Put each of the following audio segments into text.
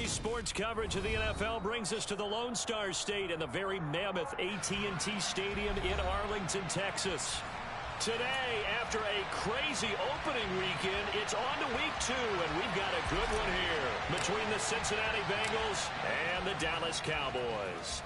Daily sports coverage of the NFL brings us to the Lone Star State and the very mammoth AT&T Stadium in Arlington, Texas. Today, after a crazy opening weekend, it's on to week 2, and we've got a good one here between the Cincinnati Bengals and the Dallas Cowboys.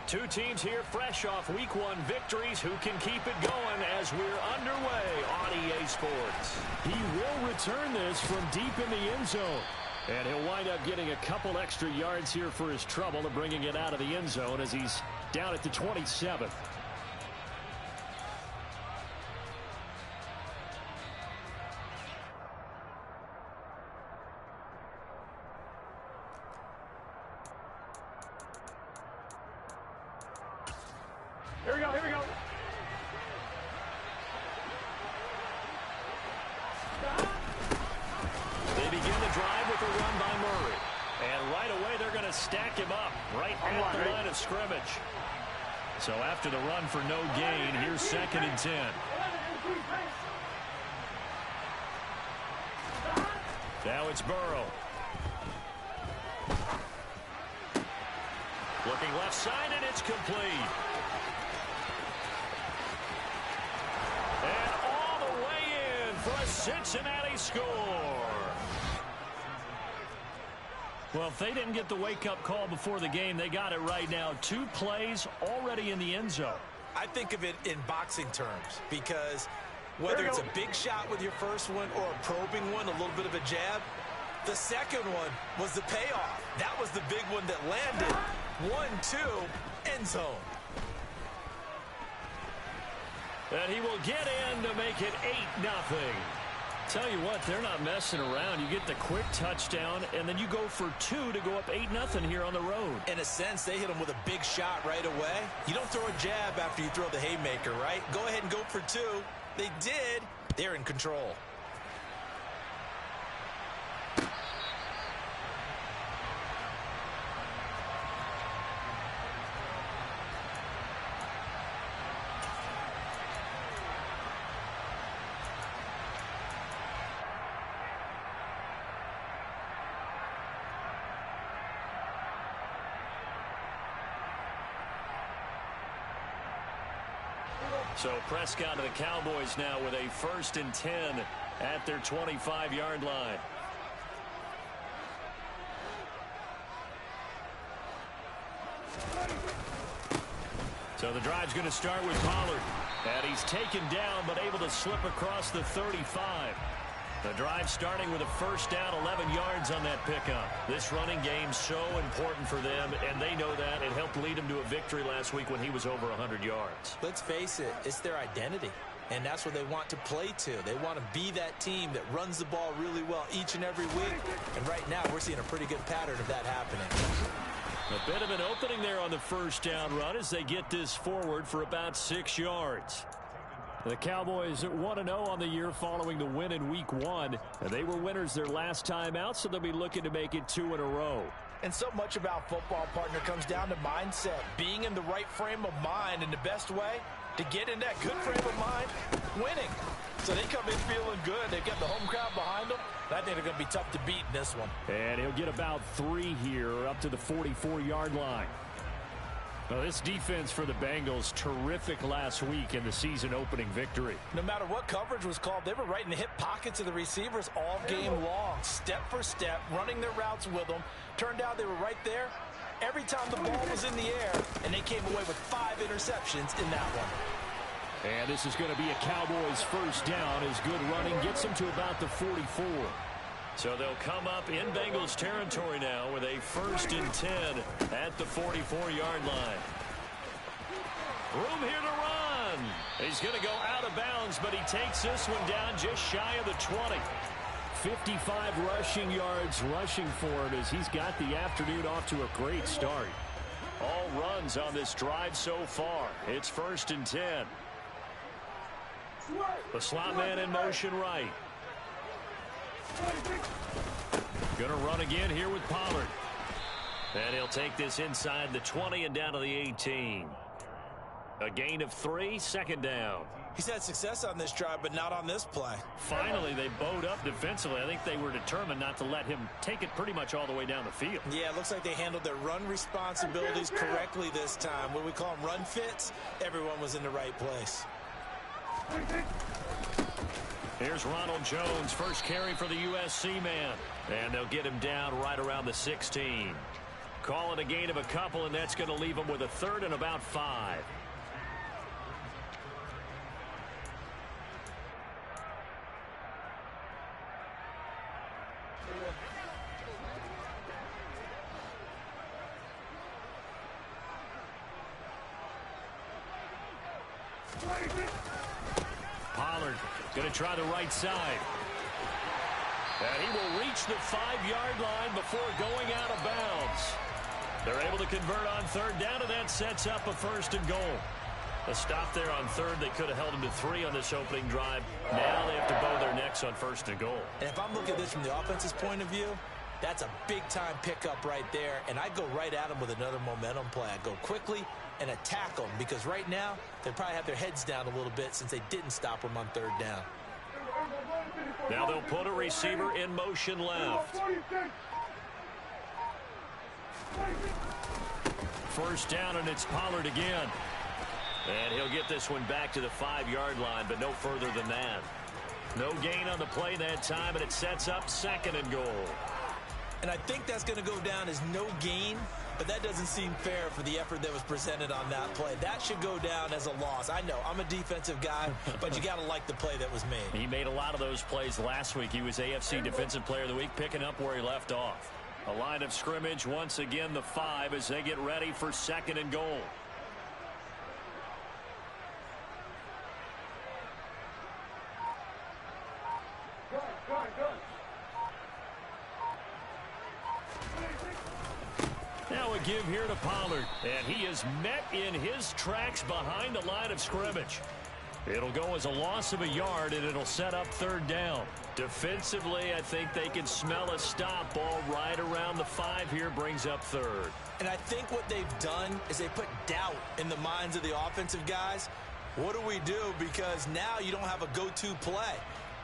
Two teams here fresh off week 1 victories who can keep it going as we're underway on EA Sports. He will return this from deep in the end zone. And he'll wind up getting a couple extra yards here for his trouble and bringing it out of the end zone as he's down at the 27. Here we go, here we go. They begin the drive with a run by Murray. And right away, they're going to stack him up right at the line of scrimmage. So after the run for no gain, here's 2nd and 10. Now it's Burrow. Looking left side, and it's complete. And all the way in for a Cincinnati score. Well, if they didn't get the wake-up call before the game, they got it right now. 2 plays already in the end zone. I think of it in boxing terms because whether it's a big shot with your first one or a probing one, a little bit of a jab, the second one was the payoff. That was the big one that landed. 1-2, end zone. And he will get in to make it 8-0. Tell you what, they're not messing around. You get the quick touchdown, and then you go for 2 to go up 8-0 here on the road. In a sense, they hit him with a big shot right away. You don't throw a jab after you throw the haymaker, right? Go ahead and go for 2. They did. They're in control. So Prescott to the Cowboys now with a 1st and 10 at their 25-yard line. So the drive's going to start with Pollard. And he's taken down but able to slip across the 35. The drive starting with a 1st down, 11 yards on that pickup. This running game so important for them, and they know that. It helped lead them to a victory last week when he was over 100 yards. Let's face it, it's their identity, and that's what they want to play to. They want to be that team that runs the ball really well each and every week, and right now we're seeing a pretty good pattern of that happening. A bit of an opening there on the 1st down run as they get this forward for about 6 yards. The Cowboys at 1-0 on the year following the win in week 1. And they were winners their last time out, so they'll be looking to make it 2 in a row. And so much about football, partner, comes down to mindset. Being in the right frame of mind, and the best way to get in that good frame of mind, winning. So they come in feeling good. They've got the home crowd behind them. I think they're going to be tough to beat in this one. And he'll get about 3 here up to the 44-yard line. Well, this defense for the Bengals, terrific last week in the season-opening victory. No matter what coverage was called, they were right in the hip pockets of the receivers all game long, step for step, running their routes with them. Turned out they were right there every time the ball was in the air, and they came away with 5 interceptions in that one. And this is going to be a Cowboys 1st down as good running gets them to about the 44. So they'll come up in Bengals territory now with a 1st and 10 at the 44-yard line. Room here to run. He's going to go out of bounds, but he takes this one down just shy of the 20. 55 rushing yards rushing for him as he's got the afternoon off to a great start. All runs on this drive so far. It's 1st and 10. The slot man in motion right. Going to run again here with Pollard. And he'll take this inside the 20 and down to the 18. A gain of 3, second down. He's had success on this drive, but not on this play. Finally, they bowed up defensively. I think they were determined not to let him take it pretty much all the way down the field. Yeah, it looks like they handled their run responsibilities correctly this time. What we call them run fits, everyone was in the right place. Here's Ronald Jones, first carry for the USC man. And they'll get him down right around the 16. Call it a gain of a couple, and that's going to leave him with a third and about 5. Pollard going to try the right side. And he will reach the 5-yard line before going out of bounds. They're able to convert on third down, and that sets up a first and goal. A stop there on third. They could have held him to 3 on this opening drive. Now they have to bow their necks on first and goal. And if I'm looking at this from the offense's point of view, that's a big-time pickup right there. And I go right at him with another momentum play. I go quickly and attack them because right now they probably have their heads down a little bit since they didn't stop them on third down. Now they'll put a receiver in motion left. First down, and it's Pollard again. And he'll get this one back to the 5-yard line, but no further than that. No gain on the play that time, and it sets up second and goal. And I think that's going to go down as no gain, but that doesn't seem fair for the effort that was presented on that play. That should go down as a loss. I know, I'm a defensive guy, but you got to like the play that was made. He made a lot of those plays last week. He was AFC Defensive Player of the Week, picking up where he left off. A line of scrimmage, once again the 5 as they get ready for second and goal. Now a give here to Pollard, and he is met in his tracks behind the line of scrimmage. It'll go as a loss of a yard, and it'll set up third down. Defensively, I think they can smell a stop ball right around the 5 here, brings up third. And I think what they've done is they put doubt in the minds of the offensive guys. What do we do? Because now you don't have a go-to play.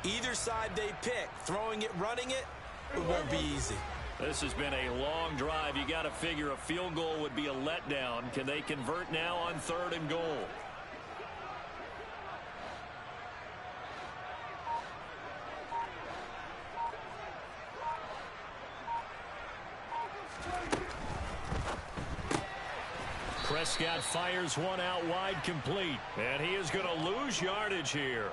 Either side they pick, throwing it, running it, it won't be easy. This has been a long drive. You got to figure a field goal would be a letdown. Can they convert now on third and goal? Prescott fires one out wide, complete. And he is going to lose yardage here.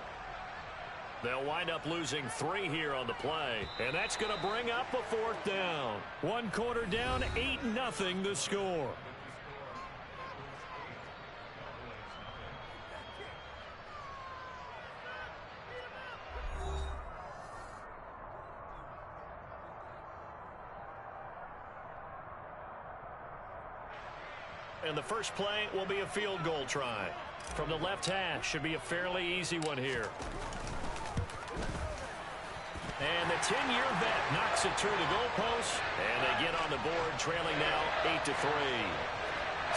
They'll wind up losing 3 here on the play. And that's going to bring up a 4th down. 1 quarter down, 8-0 the score. And the first play will be a field goal try. From the left hash, should be a fairly easy one here. And the 10-year vet knocks it through the goalpost, and they get on the board, trailing now 8-3.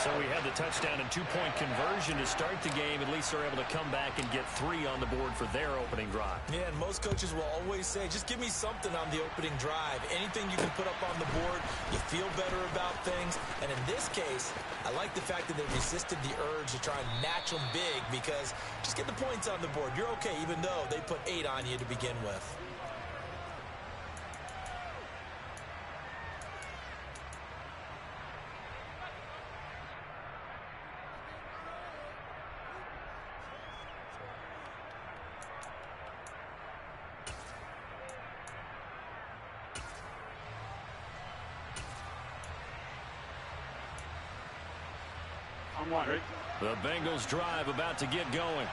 So we had the touchdown and 2-point conversion to start the game. At least they're able to come back and get 3 on the board for their opening drive. Yeah, and most coaches will always say, just give me something on the opening drive. Anything you can put up on the board, you feel better about things. And in this case, I like the fact that they resisted the urge to try and match them big because just get the points on the board. You're okay, even though they put 8 on you to begin with. The Bengals drive about to get going.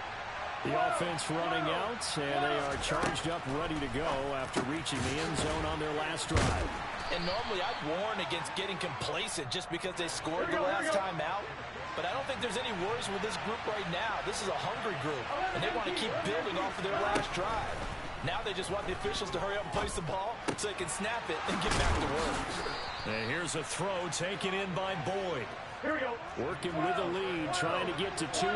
The offense running out, and they are charged up, ready to go after reaching the end zone on their last drive. And normally I'd warn against getting complacent just because they scored the last time out. But I don't think there's any worries with this group right now. This is a hungry group, and they want to keep building off of their last drive. Now they just want the officials to hurry up and place the ball so they can snap it and get back to work. And here's a throw taken in by Boyd. Here we go. Working with a lead, trying to get to 2-0.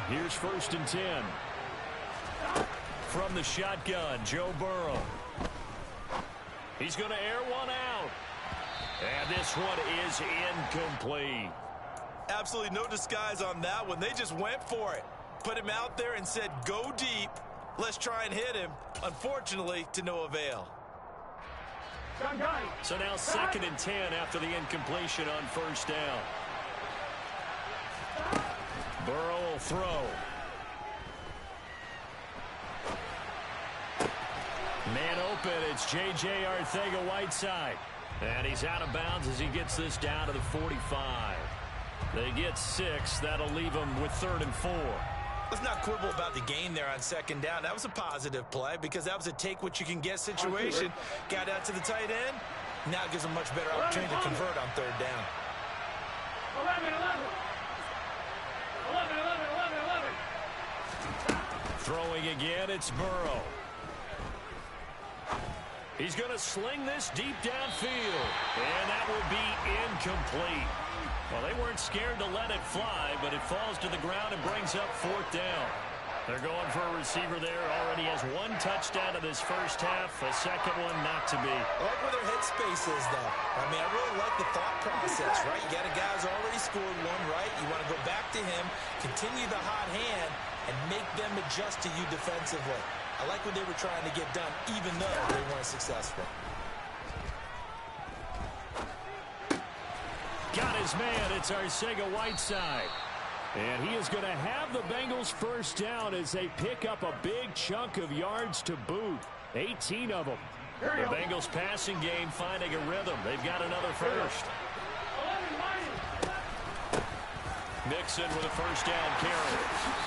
Here's 1st and 10. From the shotgun, Joe Burrow. He's going to air one out. And this one is incomplete. Absolutely no disguise on that one. They just went for it. Put him out there and said, go deep. Let's try and hit him. Unfortunately, to no avail. So now 2nd and 10 after the incompletion on 1st down. Burrow will throw. Man open, it's J.J. Arcega-Whiteside. And he's out of bounds as he gets this down to the 45. They get 6. That'll leave them with 3rd and 4. Let's not quibble about the gain there on 2nd down. That was a positive play because that was a take-what-you-can-get situation. Got out to the tight end. Now gives them much better opportunity to convert on 3rd down. 11. Throwing again, it's Burrow. He's going to sling this deep downfield. And that will be incomplete. Well, they weren't scared to let it fly, but it falls to the ground and brings up 4th down. They're going for a receiver there. Already has 1 touchdown in this first half. A second one not to be. I like where their headspace is, though. I mean, I really like the thought process, right? You got a guy who's already scored one, right? You want to go back to him, continue the hot hand, and make them adjust to you defensively. I like what they were trying to get done, even though they weren't successful. Got his man. It's Arcega-Whiteside. And he is going to have the Bengals 1st down as they pick up a big chunk of yards to boot. 18 of them. The Bengals passing game finding a rhythm. They've got another first. Mixon with a 1st down carry.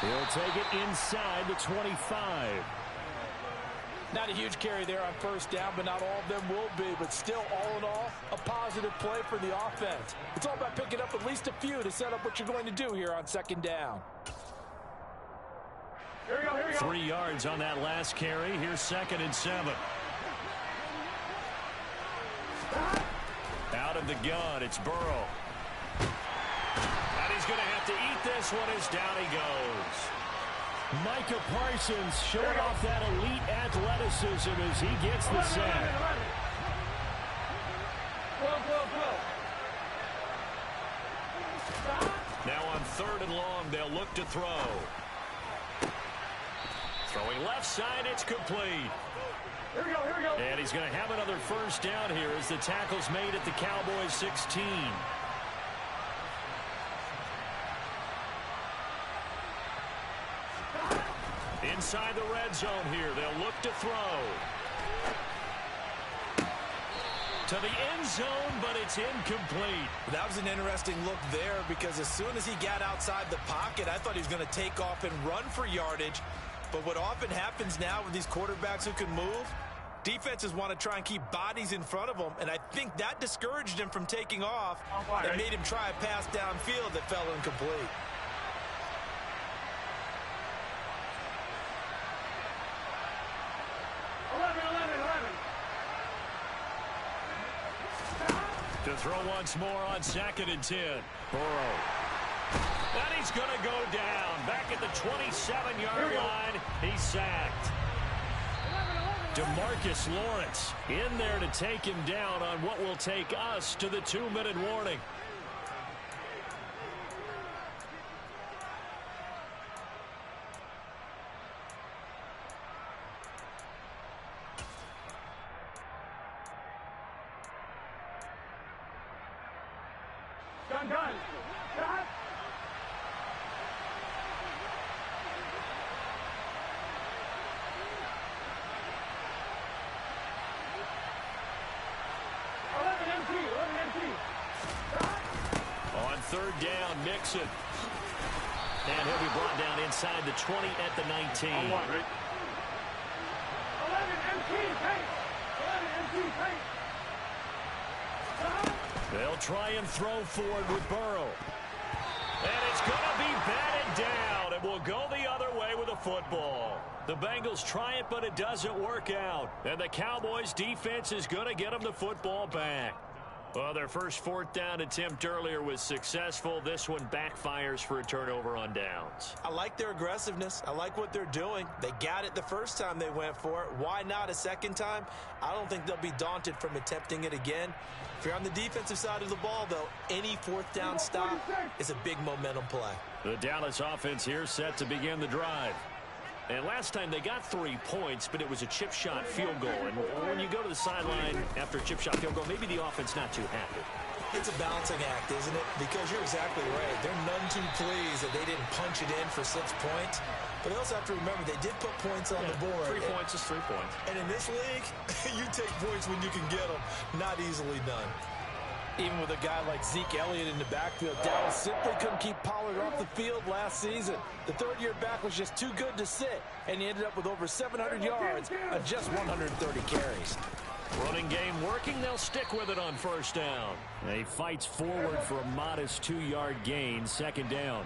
He'll take it inside the 25. Not a huge carry there on 1st down, but not all of them will be. But still, all in all, a positive play for the offense. It's all about picking up at least a few to set up what you're going to do here on 2nd down. Here we go. 3 yards on that last carry. Here's 2nd and 7. Out of the gun, it's Burrow. And he's going to have to eat this one as down he goes. Micah Parsons showing off that elite athleticism as he gets the sack. Now on 3rd and long, they'll look to throw. Throwing left side, it's complete. Here we go. And he's going to have another 1st down here as the tackle's made at the Cowboys 16. Inside the red zone here, they'll look to throw. To the end zone, but it's incomplete. That was an interesting look there because as soon as he got outside the pocket, I thought he was going to take off and run for yardage. But what often happens now with these quarterbacks who can move, defenses want to try and keep bodies in front of them, and I think that discouraged him from taking off and made him try a pass downfield that fell incomplete. To throw once more on 2nd and 10. Burrow. And he's going to go down. Back at the 27-yard line. He's sacked. DeMarcus Lawrence in there to take him down on what will take us to the 2-minute warning. Gun. On 3rd down, Mixon. And he'll be brought down inside the 20 at the 19. 11 MT, pace. They'll try and throw forward with Burrow. And it's going to be batted down. It will go the other way with a football. The Bengals try it, but it doesn't work out. And the Cowboys defense is going to get them the football back. Well, their first fourth down attempt earlier was successful. This one backfires for a turnover on downs. I like their aggressiveness. I like what they're doing. They got it the first time they went for it. Why not a second time? I don't think they'll be daunted from attempting it again. If you're on the defensive side of the ball, though, any fourth down stop is a big momentum play. The Dallas offense here set to begin the drive. And last time they got 3 points, but it was a chip shot field goal. And when you go to the sideline after a chip shot field goal, maybe the offense not too happy. It's a balancing act, isn't it? Because you're exactly right. They're none too pleased that they didn't punch it in for 6 points. But they also have to remember they did put points on the board. 3 points is 3 points. And in this league, you take points when you can get them. Not easily done. Even with a guy like Zeke Elliott in the backfield, Dallas simply couldn't keep Pollard off the field last season. The third-year back was just too good to sit, and he ended up with over 700 yards on just 130 carries. Running game working. They'll stick with it on first down. He fights forward for a modest 2-yard gain, second down.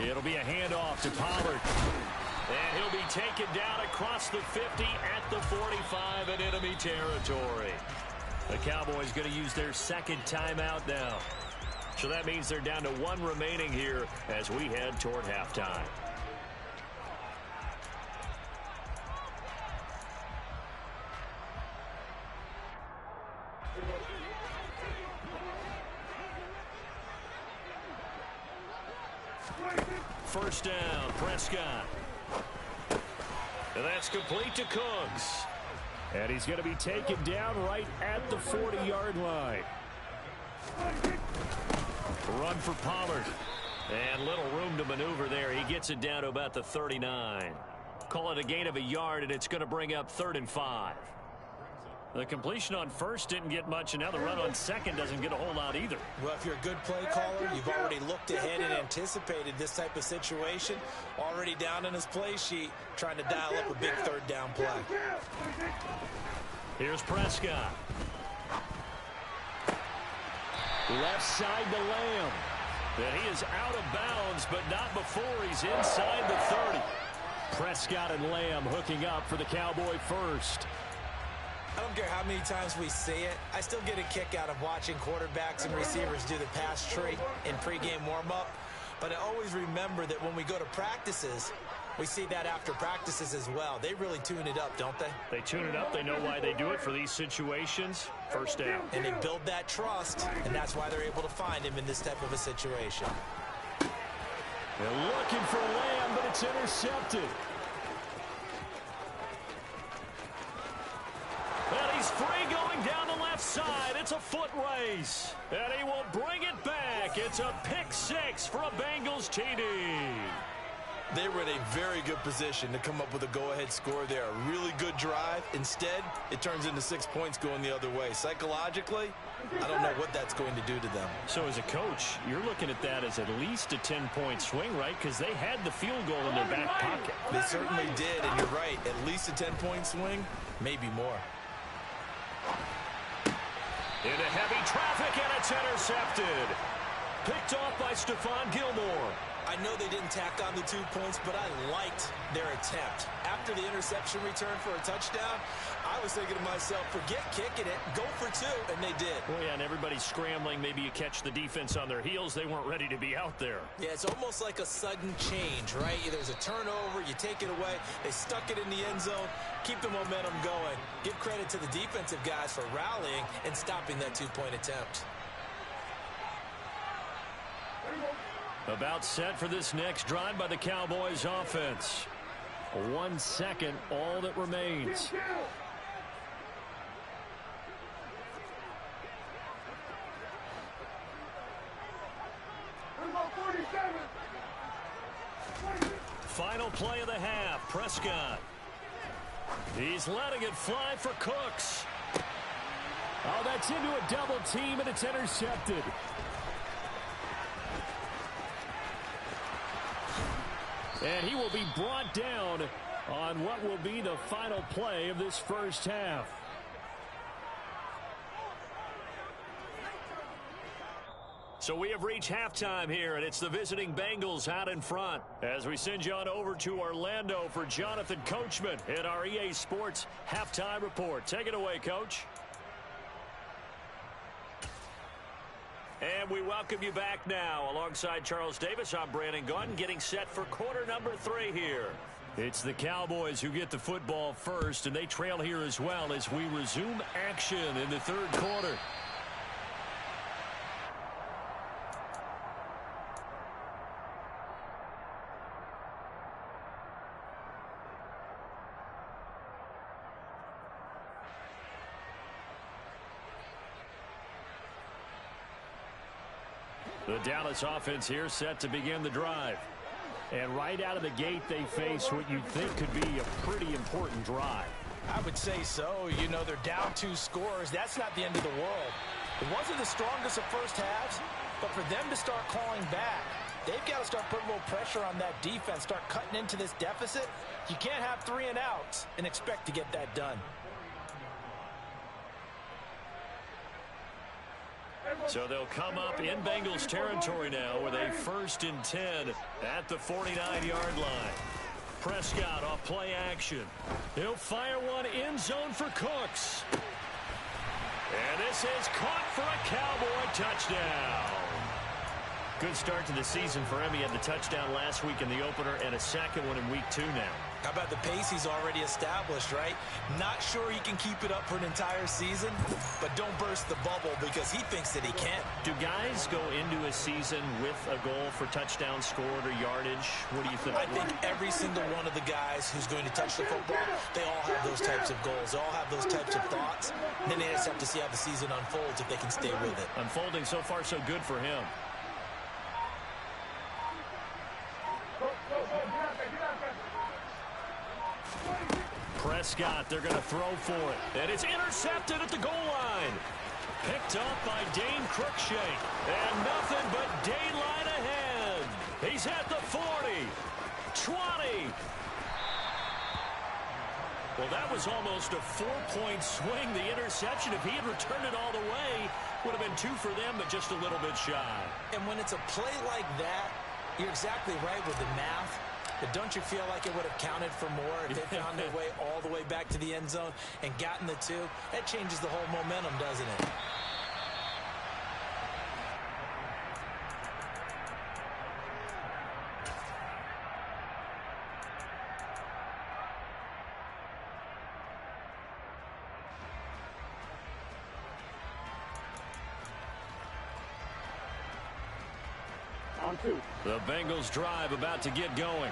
It'll be a handoff to Pollard. And he'll be taken down across the 50 at the 45 in enemy territory. The Cowboys going to use their second timeout now. So that means they're down to 1 remaining here as we head toward halftime. First down, Prescott. And that's complete to Cooks. And he's going to be taken down right at the 40-yard line. Run for Pollard. And little room to maneuver there. He gets it down to about the 39. Call it a gain of a yard, and it's going to bring up 3rd and 5. The completion on first didn't get much, and now the run on second doesn't get a whole lot either. Well, if you're a good play caller, you've already looked ahead and anticipated this type of situation. Already down in his play sheet, trying to dial up a big third down play. Here's Prescott. Left side to Lamb. And he is out of bounds, but not before he's inside the 30. Prescott and Lamb hooking up for the Cowboy first. I don't care how many times we see it. I still get a kick out of watching quarterbacks and receivers do the pass tree in pregame warm-up. But I always remember that when we go to practices, we see that after practices as well. They really tune it up, don't they? They tune it up. They know why they do it for these situations. First down. And they build that trust, and that's why they're able to find him in this type of a situation. They're looking for Lamb, but it's intercepted. And he's free going down the left side. It's a foot race. And he will bring it back. It's a pick 6 for a Bengals TD. They were in a very good position to come up with a go-ahead score there. A really good drive. Instead, it turns into 6 points going the other way. Psychologically, I don't know what that's going to do to them. So as a coach, you're looking at that as at least a 10-point swing, right? Because they had the field goal in their back pocket. They certainly did, and you're right. At least a 10-point swing, maybe more. Into heavy traffic, and it's intercepted. Picked off by Stephon Gilmore. I know they didn't tack on the 2 points, but I liked their attempt. After the interception return for a touchdown, I was thinking to myself, forget kicking it, go for 2, and they did. Well, yeah, and everybody's scrambling. Maybe you catch the defense on their heels. They weren't ready to be out there. Yeah, it's almost like a sudden change, right? There's a turnover, you take it away, they stuck it in the end zone, keep the momentum going. Give credit to the defensive guys for rallying and stopping that 2-point attempt. About set for this next drive by the Cowboys offense. 1 second, all that remains. Final play of the half, Prescott. He's letting it fly for Cooks. Oh, that's into a double team, and it's intercepted. And he will be brought down on what will be the final play of this first half. So we have reached halftime here, and it's the visiting Bengals out in front. As we send you on over to Orlando for Jonathan Coachman in our EA Sports Halftime Report. Take it away, Coach. And we welcome you back now. Alongside Charles Davis, I'm Brandon Gaudin, getting set for quarter number 3 here. It's the Cowboys who get the football first, and they trail here as well as we resume action in the third quarter. The Dallas offense here set to begin the drive. And right out of the gate, they face what you'd think could be a pretty important drive. I would say so. You know, they're down 2 scores. That's not the end of the world. It wasn't the strongest of first halves, but for them to start clawing back, they've got to start putting a little pressure on that defense, start cutting into this deficit. You can't have 3 and outs and expect to get that done. So they'll come up in Bengals territory now with a 1st and 10 at the 49-yard line. Prescott off play action. He'll fire one end zone for Cooks. And this is caught for a Cowboy touchdown. Good start to the season for him. He had the touchdown last week in the opener and a second one in week 2 now. How about the pace he's already established, right? Not sure he can keep it up for an entire season, but don't burst the bubble because he thinks that he can. Do guys go into a season with a goal for touchdown scored or yardage? What do you think? I think every single one of the guys who's going to touch the football, they all have those types of goals. They all have those types of thoughts. And then they just have to see how the season unfolds if they can stay with it. Unfolding so far so good for him. Prescott, they're going to throw for it. And it's intercepted at the goal line. Picked up by Dane Cruikshank. And nothing but daylight ahead. He's at the 40. 20. Well, that was almost a 4-point swing. The interception, if he had returned it all the way, would have been 2 for them, but just a little bit shy. And when it's a play like that, you're exactly right with the math. But don't you feel like it would have counted for more if they found their way all the way back to the end zone and gotten the 2? That changes the whole momentum, doesn't it? The Bengals drive about to get going.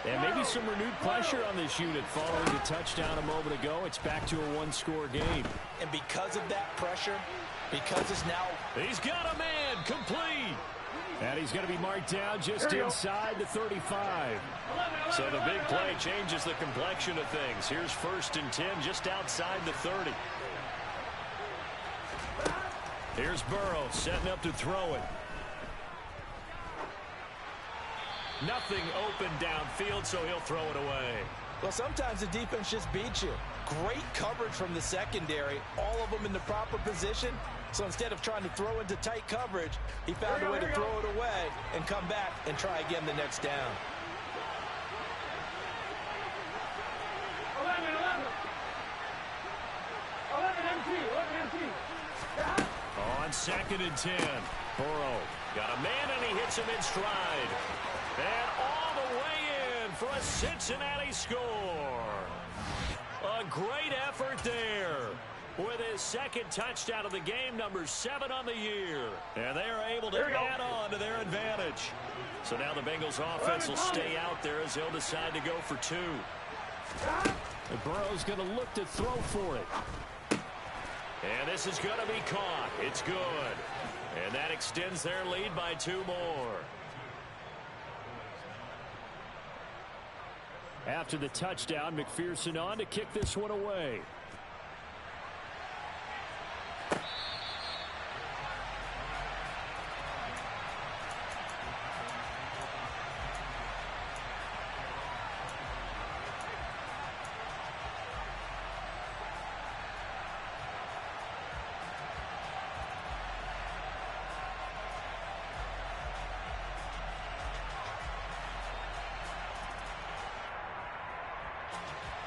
And maybe some renewed pressure on this unit following the touchdown a moment ago. It's back to a 1-score game. And because of that pressure, because it's now... He's got a man complete. And he's going to be marked down just inside the 35. So the big play changes the complexion of things. Here's 1st and 10 just outside the 30. Here's Burrow setting up to throw it. Nothing open downfield, so he'll throw it away. Well, sometimes the defense just beats you. Great coverage from the secondary, all of them in the proper position. So instead of trying to throw into tight coverage, he found a way to throw it away and come back and try again the next down. 11 empty. On 2nd and 10, Burrow got a man and he hits him in stride. And all the way in for a Cincinnati score. A great effort there with his 2nd touchdown of the game, number 7 on the year. And they are able to add on to their advantage. So now the Bengals offense will stay out there as they'll decide to go for 2. And Burrow's going to look to throw for it. And this is going to be caught. It's good. And that extends their lead by 2 more. After the touchdown, McPherson on to kick this one away.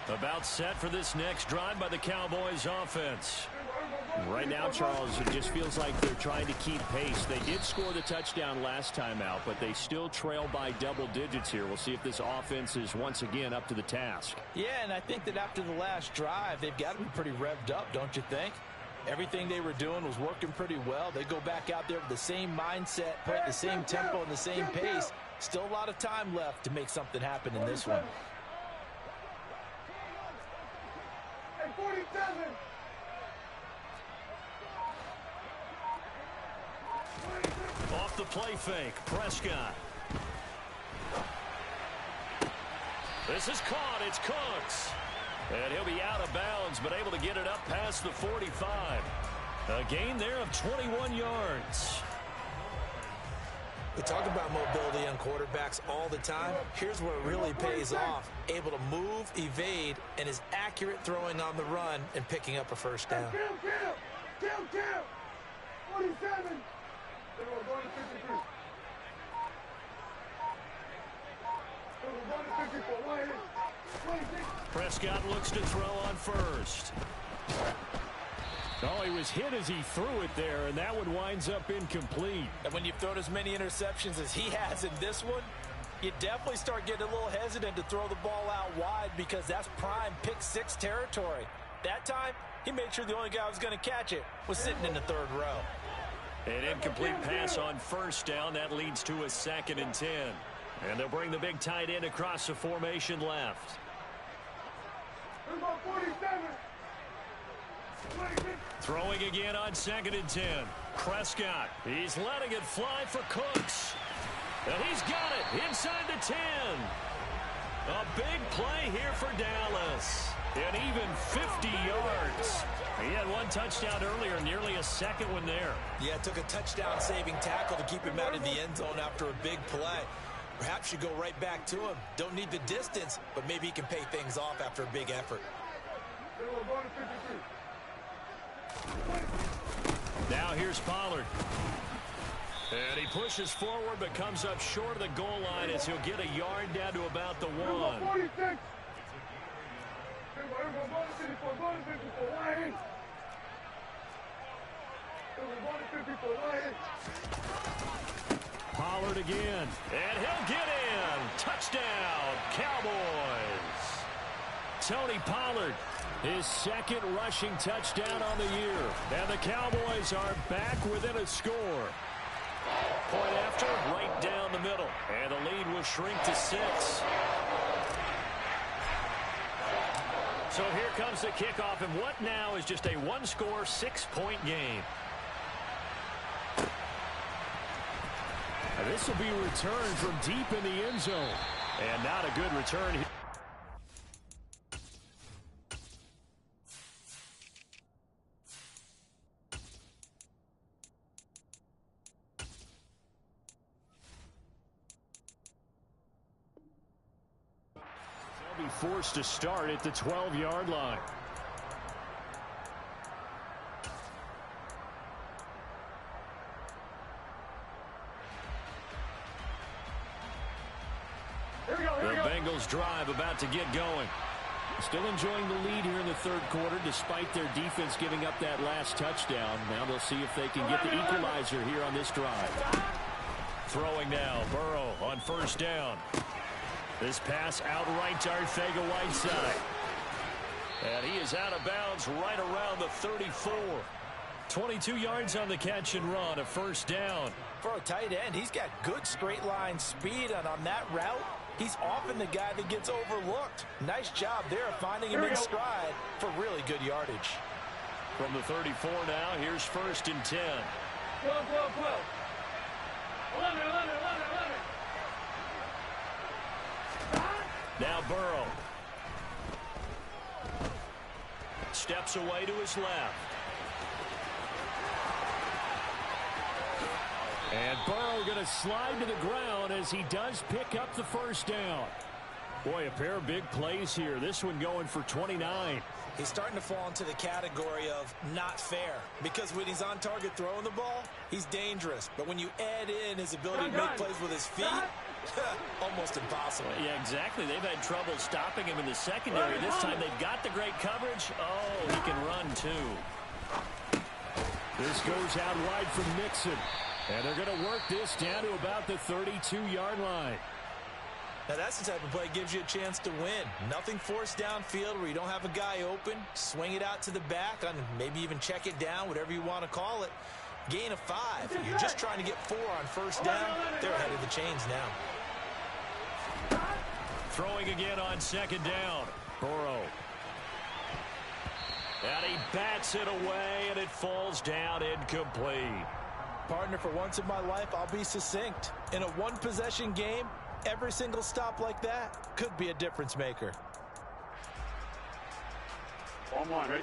About set for this next drive by the Cowboys offense. Right now, Charles, it just feels like they're trying to keep pace. They did score the touchdown last time out, but they still trail by double digits here. We'll see if this offense is once again up to the task. Yeah, and I think that after the last drive, they've got to be pretty revved up, don't you think? Everything they were doing was working pretty well. They go back out there with the same mindset, play at the same tempo and the same pace. Still a lot of time left to make something happen in this one. 47. Off the play fake, Prescott. This is caught. It's Cooks. And he'll be out of bounds, but able to get it up past the 45. A gain there of 21 yards. We talk about mobility on quarterbacks all the time. Here's where it really pays off. Able to move, evade, and is accurate throwing on the run and picking up a first down. Kill. 47. They were going to 53. They were going to 54. 26. Prescott looks to throw on first. Oh, he was hit as he threw it there, and that one winds up incomplete. And when you've thrown as many interceptions as he has in this one, you definitely start getting a little hesitant to throw the ball out wide because that's prime pick-six territory. That time, he made sure the only guy who was going to catch it was sitting in the third row. An incomplete pass on first down. That leads to a 2nd and 10. And they'll bring the big tight end across the formation left. There's about 47. 26. Throwing again on 2nd and 10. Prescott. He's letting it fly for Cooks. And he's got it inside the 10. A big play here for Dallas. And even 50 yards. He had one touchdown earlier, nearly a second one there. Yeah, it took a touchdown-saving tackle to keep him out of the end zone after a big play. Perhaps you go right back to him. Don't need the distance, but maybe he can pay things off after a big effort. They were going to 53. Now here's Pollard. And he pushes forward but comes up short of the goal line as he'll get a yard down to about the 1. 46. They were going to 54. Going to 54. Why? They were going to 54. Why? Pollard again. And he'll get in. Touchdown, Cowboys. Tony Pollard, his 2nd rushing touchdown on the year. And the Cowboys are back within a score. Point after, right down the middle. And the lead will shrink to 6. So here comes the kickoff, and what now is just a one-score, 6-point game. This will be a return from deep in the end zone. And not a good return here. They'll be forced to start at the 12-yard line. Bengals drive about to get going. Still enjoying the lead here in the third quarter despite their defense giving up that last touchdown. Now they'll see if they can get the equalizer here on this drive. Throwing now, Burrow on first down. This pass outright to Arcega-Whiteside. And he is out of bounds right around the 34. 22 yards on the catch and run, a first down. For a tight end, he's got good straight line speed, and on that route, he's often the guy that gets overlooked. Nice job there of finding him in stride for really good yardage. From the 34 now, here's 1st and 10. 12. 11. Now Burrow. Steps away to his left. And Burrow going to slide to the ground as he does pick up the first down. Boy, a pair of big plays here. This one going for 29. He's starting to fall into the category of not fair, because when he's on target throwing the ball, he's dangerous. But when you add in his ability to make plays with his feet, Almost impossible. Yeah, exactly. They've had trouble stopping him in the secondary. This time they've got the great coverage. Oh, he can run, too. This goes out wide from Mixon. And they're going to work this down to about the 32-yard line. Now, that's the type of play that gives you a chance to win. Nothing forced downfield where you don't have a guy open. Swing it out to the back, and maybe even check it down, whatever you want to call it. Gain of 5. You're just trying to get 4 on first down. They're ahead of the chains now. Throwing again on second down. Burrow. And he bats it away, and it falls down incomplete. Partner, for once in my life, I'll be succinct. In a one-possession game, every single stop like that could be a difference maker.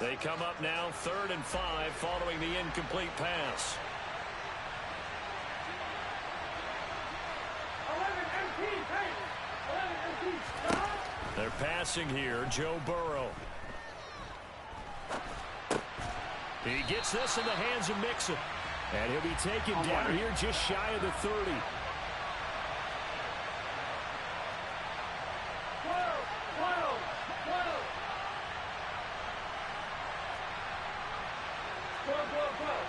They come up now 3rd and 5 following the incomplete pass. 11 MP, hey! 11 MP, stop! They're passing here, Joe Burrow. He gets this in the hands of Mixon. And he'll be taken down here just shy of the 30. 12, 12, 12. 12, 12, 12.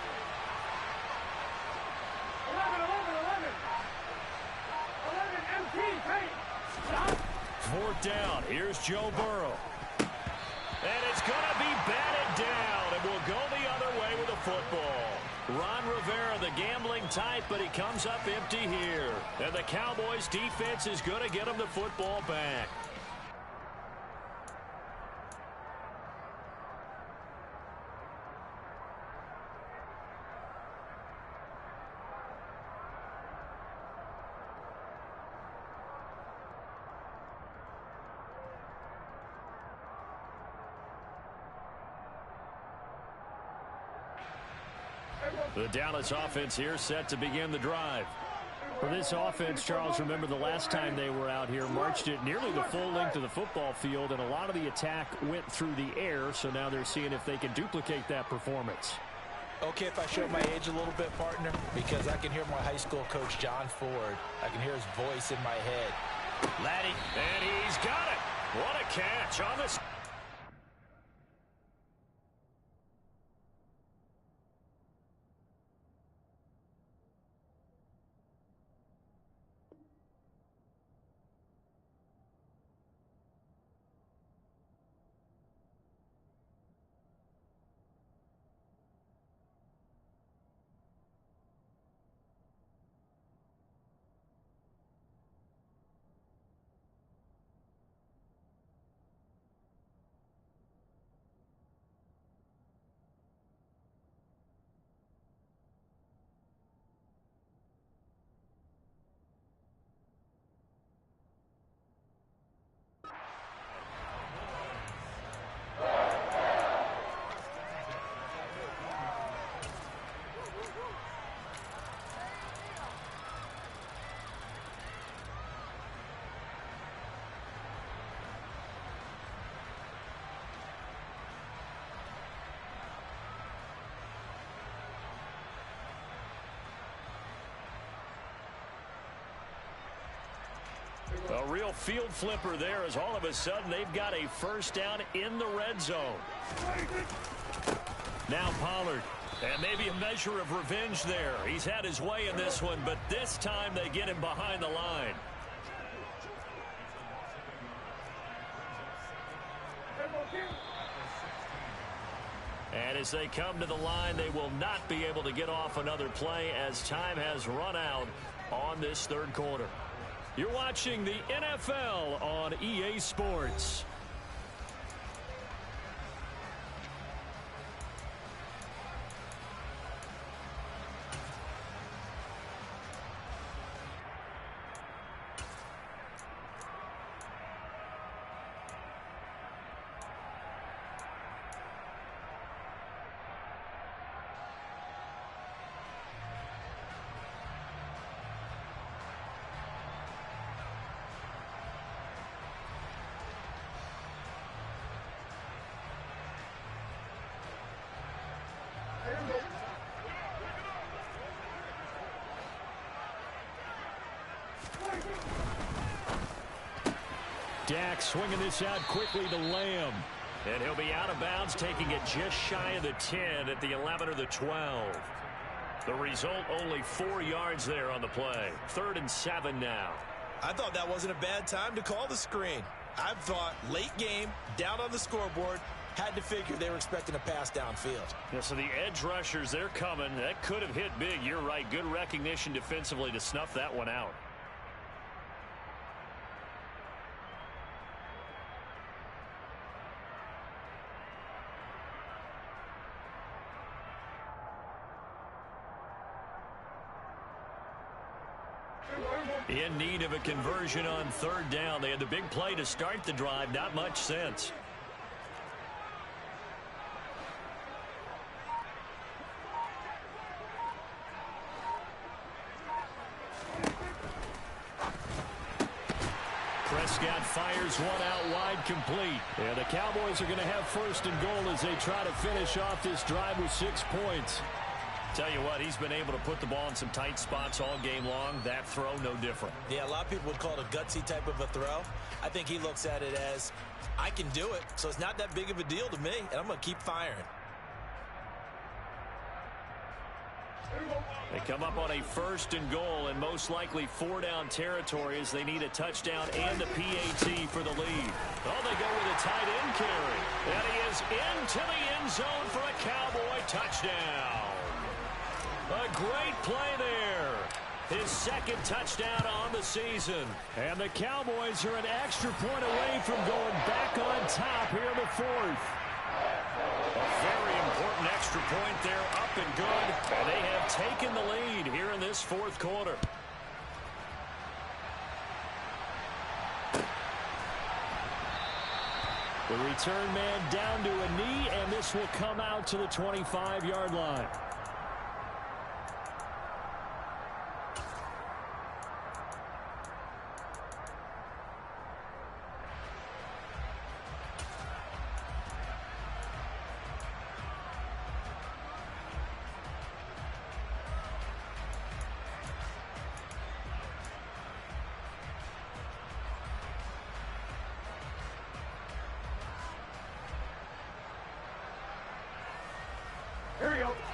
11, 11, 11. 11 MP, hey! Stop! 4th down. Here's Joe Burrow. And it's going to be batted down, and will go the other way with the football. Ron Rivera, the gambling type, but he comes up empty here. And the Cowboys' defense is going to get him the football back. The Dallas offense here set to begin the drive. For this offense, Charles, remember the last time they were out here, marched it nearly the full length of the football field, and a lot of the attack went through the air, so now they're seeing if they can duplicate that performance. Okay, if I show my age a little bit, partner, because I can hear my high school coach, John Ford. I can hear his voice in my head. Laddie, and he's got it. What a catch on this. A real field flipper there, as all of a sudden they've got a first down in the red zone. Now Pollard. And maybe a measure of revenge there. He's had his way in this one, but this time they get him behind the line. And as they come to the line, they will not be able to get off another play as time has run out on this third quarter. You're watching the NFL on EA Sports. Dak swinging this out quickly to Lamb. And he'll be out of bounds, taking it just shy of the 10 at the 11 or the 12. The result, only 4 yards there on the play. 3rd and 7 now. I thought that wasn't a bad time to call the screen. I thought late game, down on the scoreboard, had to figure they were expecting a pass downfield. Yeah, so the edge rushers, they're coming. That could have hit big. You're right. Good recognition defensively to snuff that one out. In need of a conversion on 3rd down. They had the big play to start the drive. Not much sense. Prescott fires one out wide, complete. Yeah, the Cowboys are going to have 1st and goal as they try to finish off this drive with 6 points. Tell you what, he's been able to put the ball in some tight spots all game long. That throw, no different. Yeah, a lot of people would call it a gutsy type of a throw. I think he looks at it as, I can do it, so it's not that big of a deal to me, and I'm going to keep firing. They come up on a 1st and goal, and most likely 4-down territory as they need a touchdown and a PAT for the lead. Oh, they go with a tight end carry. And he is into the end zone for a Cowboy touchdown. A great play there. His 2nd touchdown on the season. And the Cowboys are an extra point away from going back on top here in the 4th. A very important extra point there, up and good. And they have taken the lead here in this 4th quarter. The return man down to a knee, and this will come out to the 25-yard line.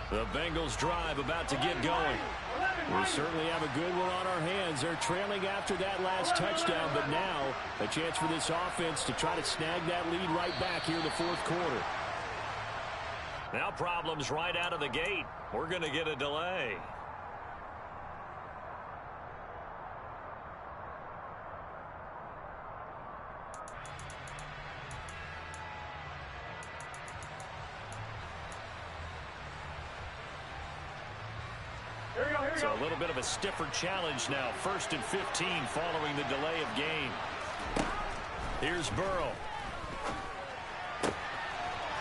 The Bengals drive about to get going. We certainly have a good one on our hands. They're trailing after that last touchdown, but now a chance for this offense to try to snag that lead right back here in the 4th quarter. Now problems right out of the gate. We're going to get a delay. So a little bit of a stiffer challenge now. 1st and 15 following the delay of game. Here's Burrow.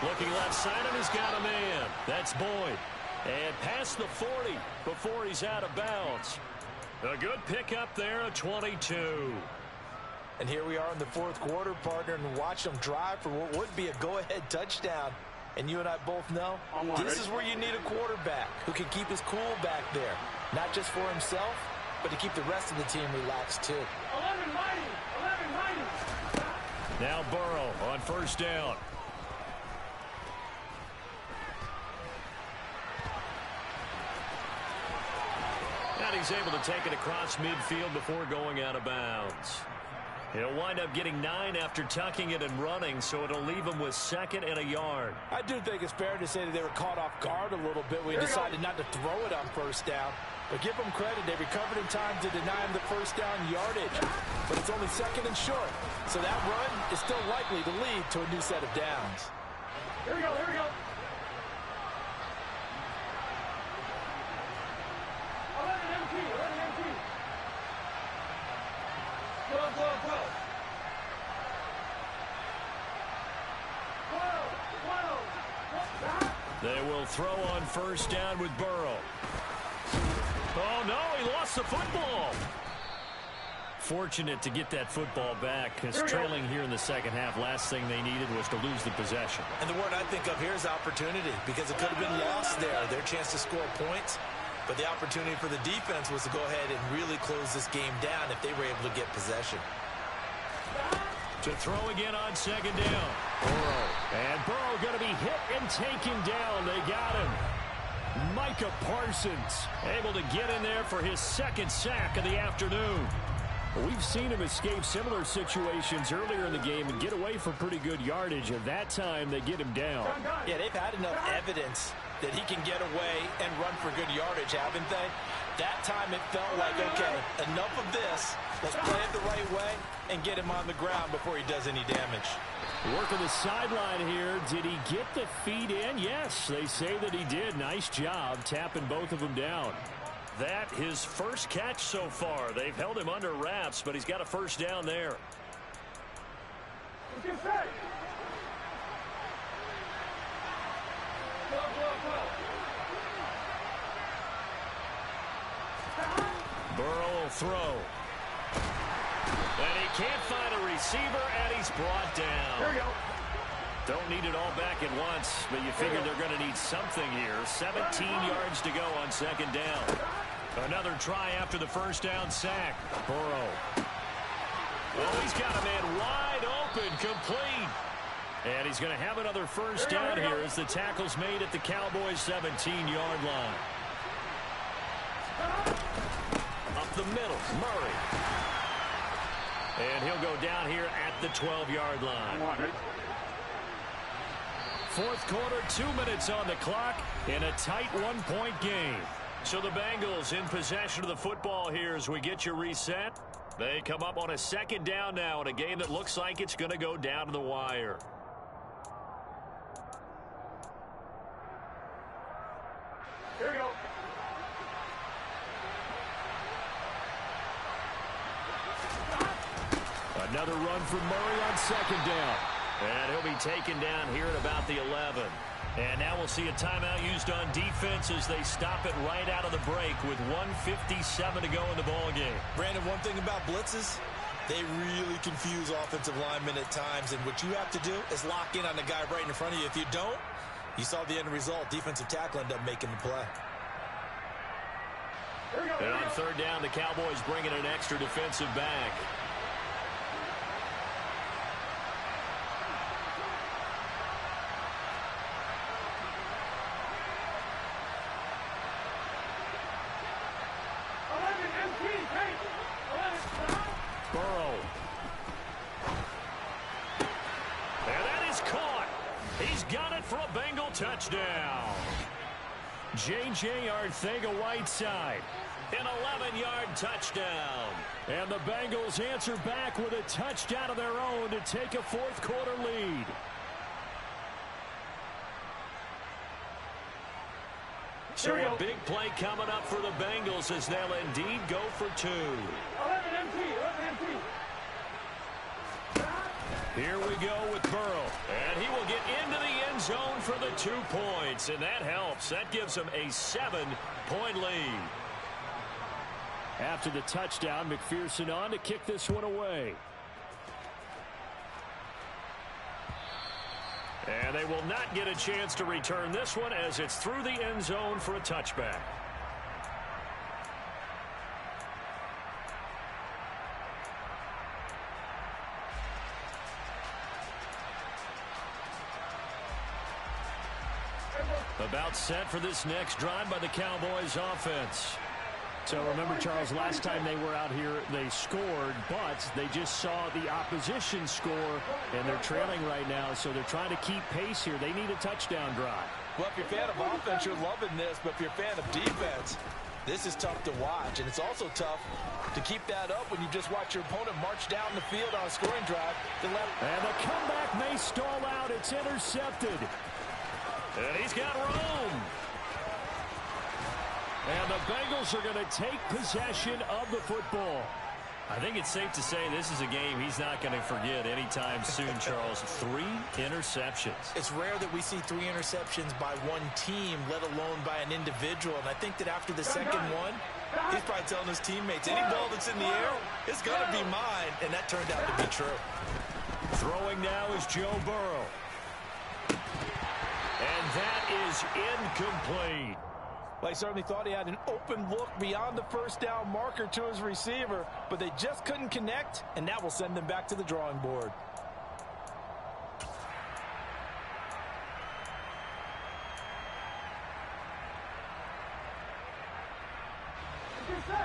Looking left side, and he's got a man. That's Boyd. And past the 40 before he's out of bounds. A good pickup there, a 22. And here we are in the 4th quarter, partner, and watch them drive for what would be a go-ahead touchdown. And you and I both know this is where you need a quarterback who can keep his cool back there. Not just for himself, but to keep the rest of the team relaxed too. 11 mighty. Now Burrow on 1st down. And he's able to take it across midfield before going out of bounds. He'll wind up getting 9 after tucking it and running, so it'll leave him with 2nd and a yard. I do think it's fair to say that they were caught off guard a little bit. We decided not to throw it on 1st down. But give them credit. They recovered in time to deny him the 1st down yardage. But it's only 2nd and short. So that run is still likely to lead to a new set of downs. Here we go. 11 MT. 12. They will throw on 1st down with Burrow. Oh, no, he lost the football. Fortunate to get that football back, because trailing here in the 2nd half, last thing they needed was to lose the possession. And the word I think of here is opportunity, because it could have been lost there. Their chance to score points. But the opportunity for the defense was to go ahead and really close this game down if they were able to get possession. To throw again on second down. Burrow. And Burrow going to be hit and taken down. They got him. Micah Parsons able to get in there for his second sack of the afternoon. We've seen him escape similar situations earlier in the game and get away for pretty good yardage, and that time they get him down. Yeah, they've had enough evidence that he can get away and run for good yardage, haven't they? That time it felt like, okay, enough of this. Let's play it the right way and get him on the ground before he does any damage. Working the sideline here. Did he get the feet in? Yes, they say that he did. Nice job tapping both of them down. That his first catch so far. They've held him under wraps, but he's got a first down there. Burrow will throw. And he can't find a receiver, and he's brought down. Here we go. Don't need it all back at once, but you figure they're going to need something here. 17 yards to go on second down. Another try after the first down sack. Burrow. Well, he's got a man wide open, complete. And he's going to have another first down here as the tackle's made at the Cowboys' 17-yard line. Up the middle, Murray. And he'll go down here at the 12-yard line. Fourth quarter, 2 minutes on the clock in a tight one-point game. So the Bengals in possession of the football here as we get you reset. They come up on a second down now in a game that looks like it's going to go down to the wire. Here we go. Another run from Murray on second down. And he'll be taken down here at about the 11. And now we'll see a timeout used on defense as they stop it right out of the break with 1:57 to go in the ballgame. Brandon, one thing about blitzes, they really confuse offensive linemen at times. And what you have to do is lock in on the guy right in front of you. If you don't, you saw the end result. Defensive tackle ended up making the play. And on third down, the Cowboys bringing an extra defensive back. Burrow. And that is caught. He's got it for a Bengal touchdown. J.J. Arcega-Whiteside. An 11-yard touchdown. And the Bengals answer back with a touchdown of their own to take a fourth quarter lead. So a big play coming up for the Bengals as they'll indeed go for two. 11 MT. Here we go with Burrow. And he will get into the end zone for the 2 points. And that helps. That gives him a 7-point lead. After the touchdown, McPherson on to kick this one away. And they will not get a chance to return this one as it's through the end zone for a touchback. About set for this next drive by the Cowboys offense. So remember, Charles, last time they were out here, they scored, but they just saw the opposition score, and they're trailing right now, so they're trying to keep pace here. They need a touchdown drive. Well, if you're a fan of offense, you're loving this, but if you're a fan of defense, this is tough to watch, and it's also tough to keep that up when you just watch your opponent march down the field on a scoring drive to left. And the comeback may stall out. It's intercepted. And he's got room. And the Bengals are going to take possession of the football. I think it's safe to say this is a game he's not going to forget anytime soon, Charles. 3 interceptions. It's rare that we see 3 interceptions by one team, let alone by an individual. And I think that after the second one, he's probably telling his teammates, any ball that's in the air, it's going to be mine. And that turned out to be true. Throwing now is Joe Burrow. And that is incomplete. Well, he certainly thought he had an open look beyond the first down marker to his receiver, but they just couldn't connect, and that will send them back to the drawing board.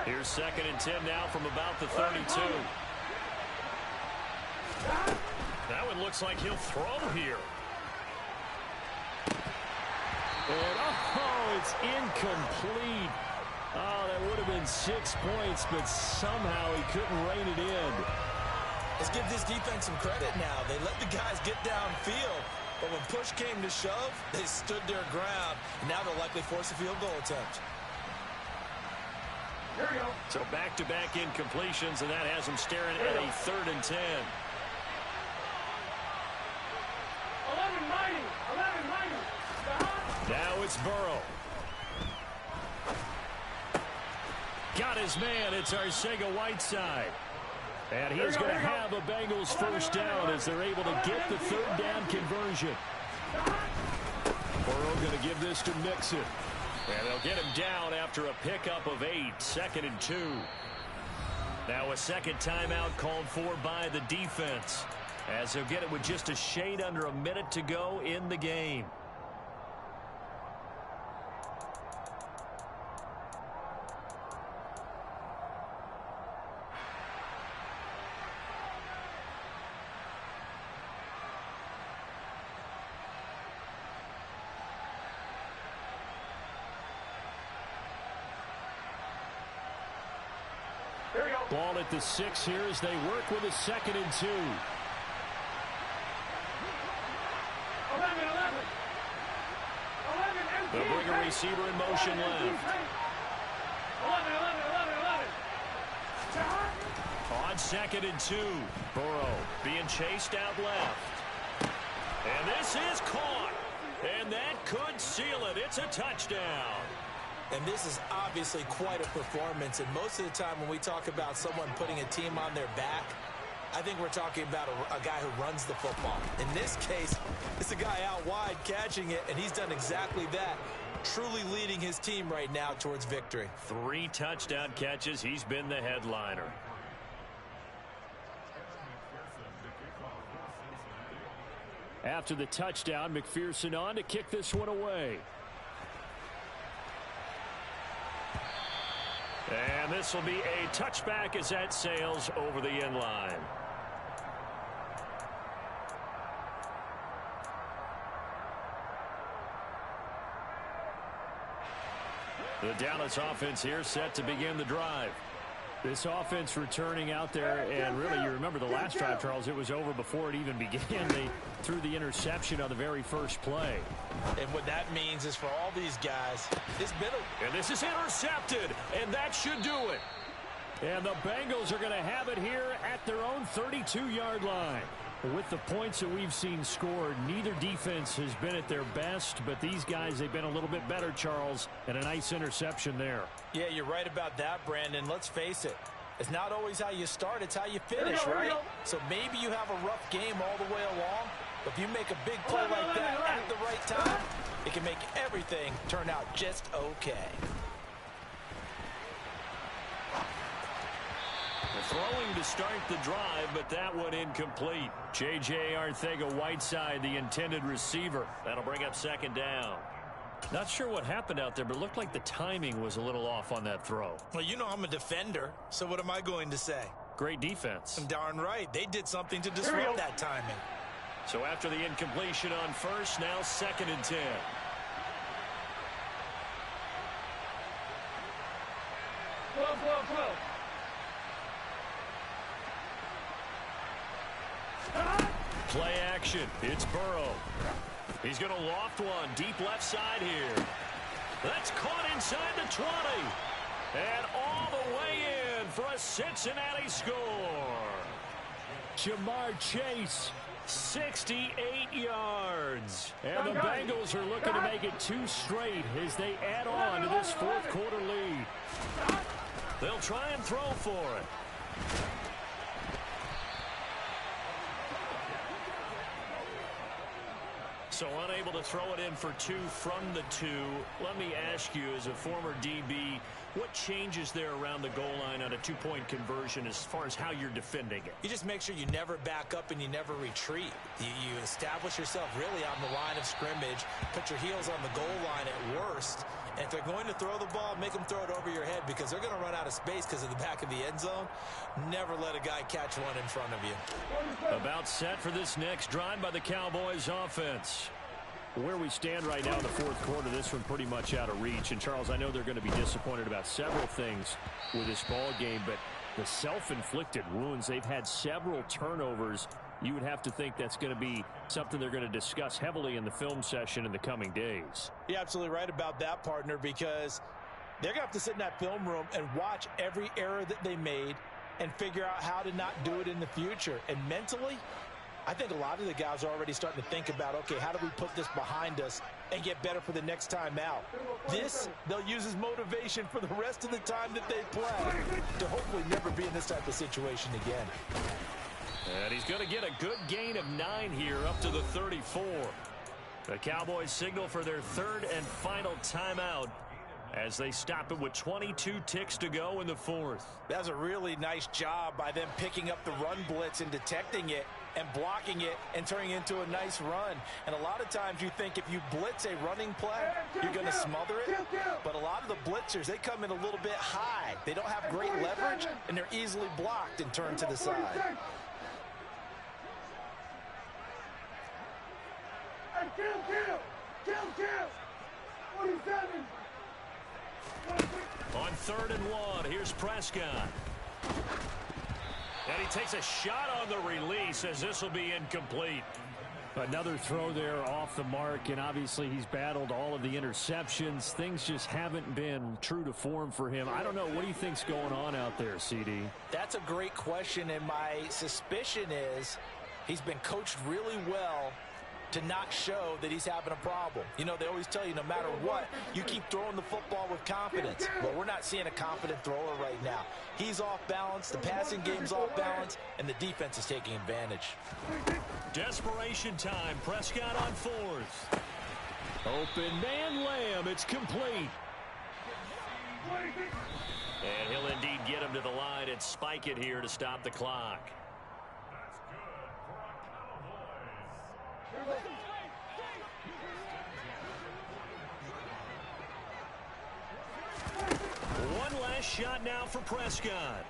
Here's 2nd and 10 now from about the 32. That one looks like he'll throw here. And, oh, it's incomplete. Oh, that would have been 6 points, but somehow he couldn't rein it in. Let's give this defense some credit now. They let the guys get downfield, but when push came to shove, they stood their ground, and now they'll likely force a field goal attempt. Here we go. So back-to-back incompletions, and that has them staring at a 3rd and 10. 11-90. 11-90. Now it's Burrow. Got his man. It's Arcega-Whiteside. And he's going to have a Bengals first down as they're able to get the 3rd down conversion. Burrow going to give this to Mixon. And they'll get him down after a pickup of 8, 2nd and 2. Now a second timeout called for by the defense, as they'll get it with just a shade under a minute to go in the game. Ball at the 6 here as they work with a 2nd and 2. 11-11. They'll bring a receiver in motion left. 11-11. On 2nd and 2, Burrow being chased out left. And this is caught. And that could seal it. It's a touchdown. And this is obviously quite a performance. And most of the time when we talk about someone putting a team on their back, I think we're talking about a guy who runs the football. In this case, it's a guy out wide catching it, and he's done exactly that, truly leading his team right now towards victory. 3 touchdown catches. He's been the headliner. After the touchdown, McPherson on to kick this one away. And this will be a touchback as that sails over the end line. The Dallas offense here set to begin the drive. This offense returning out there, and really, you remember the last drive, Charles, it was over before it even began. They threw the interception on the very first play. And what that means is for all these guys, it's been a... And this is intercepted, and that should do it. And the Bengals are going to have it here at their own 32-yard line. With the points that we've seen scored, neither defense has been at their best, but these guys, they've been a little bit better, Charles, and a nice interception there. Yeah, you're right about that, Brandon. Let's face it. It's not always how you start, it's how you finish, right? So maybe you have a rough game all the way along, but if you make a big play like that at the right time, it can make everything turn out just okay. Throwing to start the drive, but that one incomplete. J.J. Arcega-Whiteside, the intended receiver. That'll bring up 2nd down. Not sure what happened out there, but it looked like the timing was a little off on that throw. Well, you know I'm a defender, so what am I going to say? Great defense. I'm darn right. They did something to disrupt that timing. So after the incompletion on first, now 2nd and 10. Play action. It's Burrow. He's going to loft one deep left side here. That's caught inside the 20. And all the way in for a Cincinnati score. Jamar Chase, 68 yards. And the Bengals are looking to make it 2 straight as they add on to this 4th quarter lead. They'll try and throw for it. So unable to throw it in for 2 from the 2. Let me ask you, as a former DB, what changes there around the goal line on a 2-point conversion as far as how you're defending it? You just make sure you never back up and you never retreat. You establish yourself really on the line of scrimmage, put your heels on the goal line at worst, and if they're going to throw the ball, make them throw it over your head because they're going to run out of space because of the back of the end zone. Never let a guy catch one in front of you. About set for this next drive by the Cowboys offense. Where we stand right now in the fourth quarter, this one pretty much out of reach. And, Charles, I know they're going to be disappointed about several things with this ball game, but the self-inflicted wounds, they've had several turnovers. You would have to think that's going to be something they're going to discuss heavily in the film session in the coming days. You're absolutely right about that, partner, because they're going to have to sit in that film room and watch every error that they made and figure out how to not do it in the future. And mentally, I think a lot of the guys are already starting to think about, okay, how do we put this behind us and get better for the next time out? This, they'll use as motivation for the rest of the time that they play to hopefully never be in this type of situation again. And he's going to get a good gain of 9 here up to the 34. The Cowboys signal for their 3rd and final timeout as they stop it with 22 ticks to go in the 4th. That was a really nice job by them picking up the run blitz and detecting it and blocking it and turning it into a nice run. And a lot of times you think if you blitz a running play, you're going to smother it. But a lot of the blitzers, they come in a little bit high. They don't have great leverage, and they're easily blocked and turned to the side. Kill! 47! On 3rd and 1, here's Prescott. And he takes a shot on the release as this will be incomplete. Another throw there off the mark, and obviously he's battled all of the interceptions. Things just haven't been true to form for him. I don't know. What do you think's going on out there, CD? That's a great question, and my suspicion is he's been coached really well to not show that he's having a problem. You know, they always tell you no matter what, you keep throwing the football with confidence. But we're not seeing a confident thrower right now. He's off balance, the passing game's off balance, and the defense is taking advantage. Desperation time. Prescott on 4th. Open man Lamb. It's complete. And he'll indeed get him to the line and spike it here to stop the clock. One last shot now for Prescott.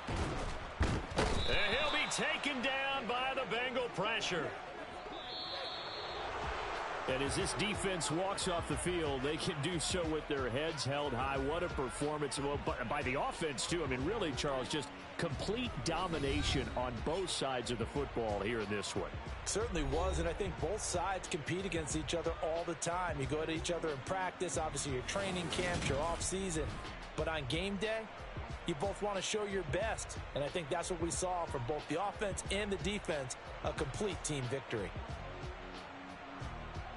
And he'll be taken down by the Bengal pressure. And as this defense walks off the field, they can do so with their heads held high. What a performance by the offense, too. I mean, really, Charles, just complete domination on both sides of the football here in this one. Certainly was, and I think both sides compete against each other all the time. You go to each other in practice, obviously your training camps, your off-season. But on game day, you both want to show your best. And I think that's what we saw from both the offense and the defense, a complete team victory.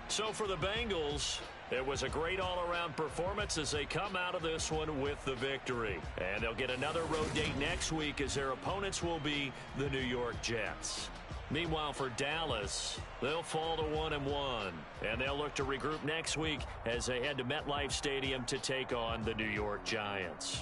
So for the Bengals, it was a great all-around performance as they come out of this one with the victory. And they'll get another road date next week as their opponents will be the New York Jets. Meanwhile, for Dallas, they'll fall to 1-1. And they'll look to regroup next week as they head to MetLife Stadium to take on the New York Giants.